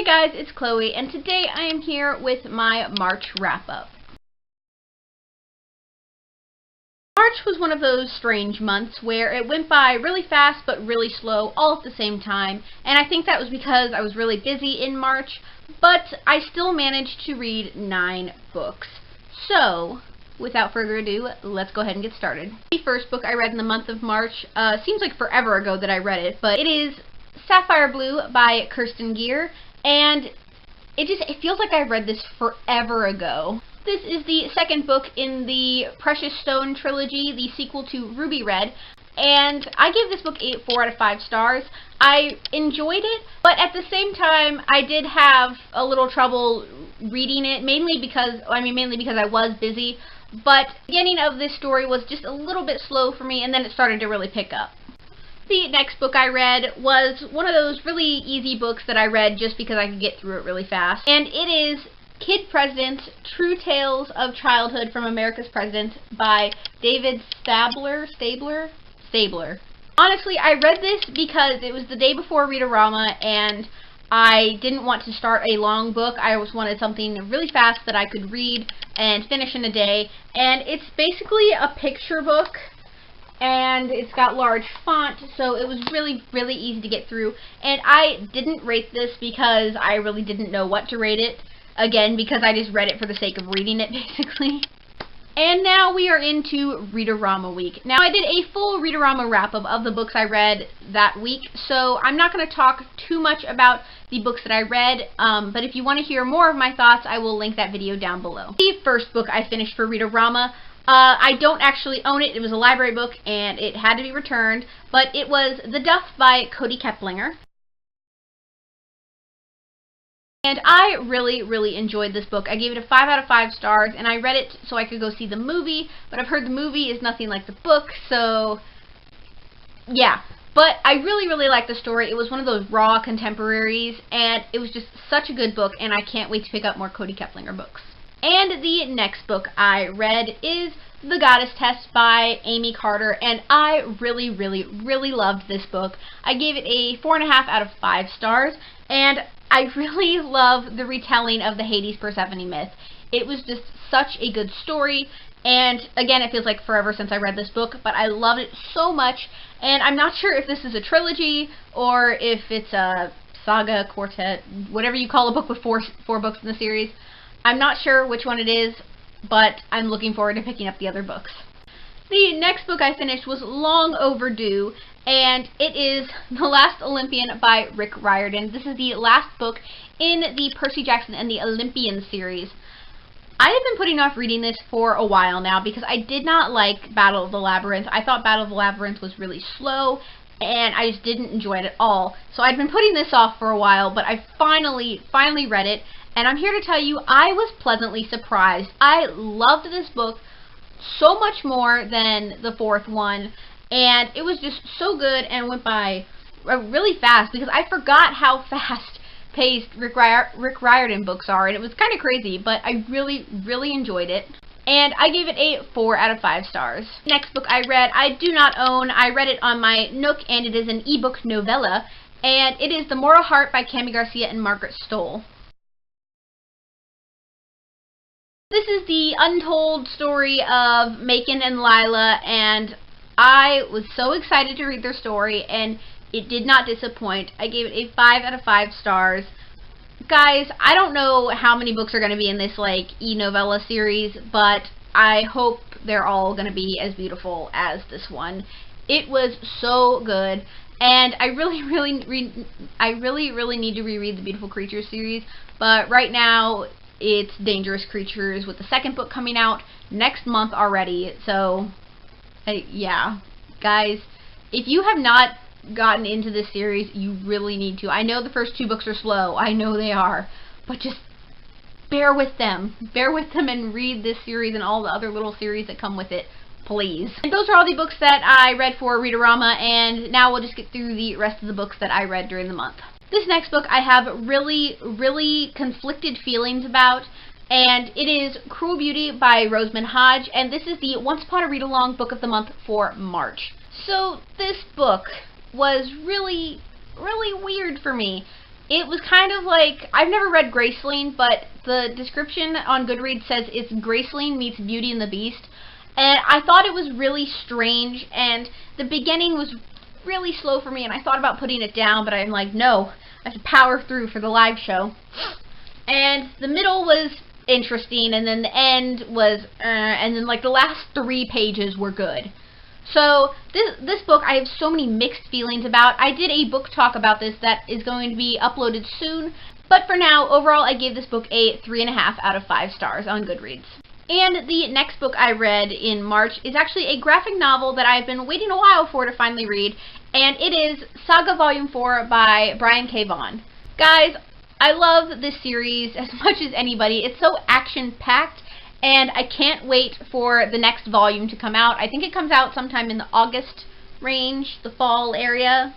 Hey guys, it's Chloe, and today I am here with my March wrap-up. March was one of those strange months where it went by really fast but really slow all at the same time, and I think that was because I was really busy in March, but I still managed to read 9 books. So, without further ado, let's go ahead and get started. The first book I read in the month of March, seems like forever ago that I read it, but it is Sapphire Blue by Kirsten Gier, and it feels like I read this forever ago. This is the second book in the Precious Stone trilogy, the sequel to Ruby Red, and I gave this book 4 out of 5 stars. I enjoyed it, but at the same time, I did have a little trouble reading it, mainly because I was busy, but the beginning of this story was just a little bit slow for me, and then it started to really pick up. The next book I read was one of those really easy books that I read just because I could get through it really fast, and it is Kid President: True Tales of Childhood from America's President by David Stabler. Honestly, I read this because it was the day before Read-A-Rama, and I didn't want to start a long book. I always wanted something really fast that I could read and finish in a day, and it's basically a picture book, and it's got large font, so it was really, really easy to get through. And I didn't rate this because I really didn't know what to rate it. Again, because I just read it for the sake of reading it, basically. And now we are into Read-A-Rama week. Now, I did a full Read-A-Rama wrap-up of the books I read that week, so I'm not going to talk too much about the books that I read, but if you want to hear more of my thoughts, I will link that video down below. The first book I finished for Read-A-Rama, I don't actually own it. It was a library book, and it had to be returned, but it was The Duff by Cody Keplinger. And I really, really enjoyed this book. I gave it a 5 out of 5 stars, and I read it so I could go see the movie, but I've heard the movie is nothing like the book, so yeah. But I really, really liked the story. It was one of those raw contemporaries, and it was just such a good book, and I can't wait to pick up more Cody Keplinger books. And the next book I read is The Goddess Test by Amy Carter, and I really, really, really loved this book. I gave it a 4.5 out of 5 stars, and I really love the retelling of the Hades-Persephone myth. It was just such a good story, and again, it feels like forever since I read this book, but I loved it so much, and I'm not sure if this is a trilogy or if it's a saga, quartet, whatever you call a book with four books in the series. I'm not sure which one it is, but I'm looking forward to picking up the other books. The next book I finished was long overdue, and it is The Last Olympian by Rick Riordan. This is the last book in the Percy Jackson and the Olympian series. I have been putting off reading this for a while now because I did not like Battle of the Labyrinth. I thought Battle of the Labyrinth was really slow, and I just didn't enjoy it at all. So I'd been putting this off for a while, but I finally read it, and I'm here to tell you I was pleasantly surprised. I loved this book so much more than the fourth one, and it was just so good and went by really fast because I forgot how fast-paced Rick Riordan books are, and it was kind of crazy, but I really, really enjoyed it. And I gave it a 4 out of 5 stars. Next book I read, I do not own. I read it on my Nook, and it is an ebook novella, and it is The Moral Heart by Cami Garcia and Margaret Stoll. This is the untold story of Macon and Lila, and I was so excited to read their story, and it did not disappoint. I gave it a 5 out of 5 stars. Guys, I don't know how many books are going to be in this, like, e-novella series, but I hope they're all going to be as beautiful as this one. It was so good, and I really, really need to reread the Beautiful Creatures series, but right now it's Dangerous Creatures with the second book coming out next month already, so yeah. Guys, if you have not gotten into this series, you really need to. I know the first 2 books are slow, I know they are, but just bear with them. Bear with them and read this series and all the other little series that come with it, please. And those are all the books that I read for Read-A-Rama, and now we'll just get through the rest of the books that I read during the month. This next book I have really, really conflicted feelings about, and it is Cruel Beauty by Rosamund Hodge, and this is the Once Upon a Read-Along book of the month for March. So this book was really, really weird for me. It was kind of like, I've never read Graceling, but the description on Goodreads says it's Graceling meets Beauty and the Beast. And I thought it was really strange, and the beginning was really slow for me, and I thought about putting it down, but I'm like, no, I have to power through for the live show. And the middle was interesting, and then the end was, and then like the last 3 pages were good. So this book I have so many mixed feelings about. I did a book talk about this that is going to be uploaded soon, but for now, overall I gave this book a 3.5 out of 5 stars on Goodreads. And the next book I read in March is actually a graphic novel that I've been waiting a while for to finally read, and it is Saga Volume 4 by Brian K. Vaughan. Guys, I love this series as much as anybody. It's so action-packed, and I can't wait for the next volume to come out. I think it comes out sometime in the August range, the fall area.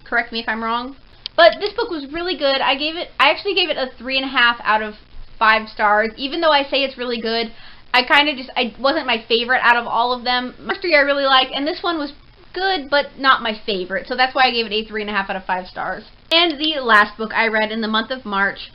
Correct me if I'm wrong. But this book was really good. I actually gave it a 3.5 out of 5 stars. Even though I say it's really good, it wasn't my favorite out of all of them. First 3 I really liked, and this one was good, but not my favorite. So that's why I gave it a 3.5 out of 5 stars. And the last book I read in the month of March.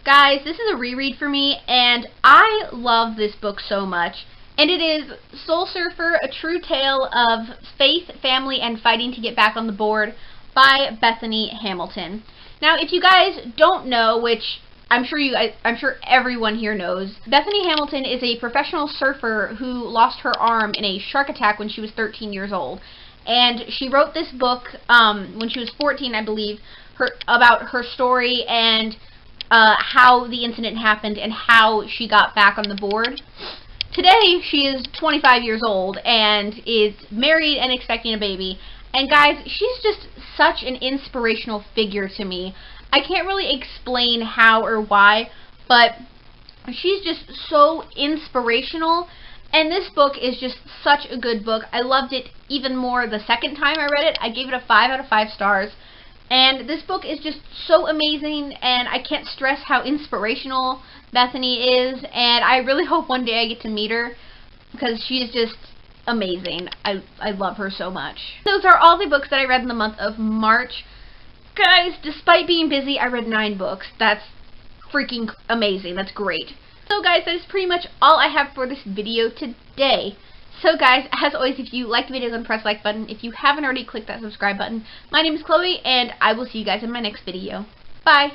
Guys, this is a reread for me, and I love this book so much. And it is Soul Surfer, A True Tale of Faith, Family, and Fighting to Get Back on the Board by Bethany Hamilton. Now, if you guys don't know, which I'm sure everyone here knows, Bethany Hamilton is a professional surfer who lost her arm in a shark attack when she was 13 years old. And she wrote this book when she was 14, I believe, about her story and how the incident happened and how she got back on the board. Today, she is 25 years old and is married and expecting a baby. And guys, she's just such an inspirational figure to me. I can't really explain how or why, but she's just so inspirational. And this book is just such a good book. I loved it even more the second time I read it. I gave it a 5 out of 5 stars. And this book is just so amazing, and I can't stress how inspirational Bethany is. And I really hope one day I get to meet her, because she's just amazing. I love her so much. Those are all the books that I read in the month of March. Guys, despite being busy, I read 9 books. That's freaking amazing. That's great. So guys, that is pretty much all I have for this video today. So guys, as always, if you like the video, then press the like button. If you haven't already, click that subscribe button. My name is Chloe, and I will see you guys in my next video. Bye!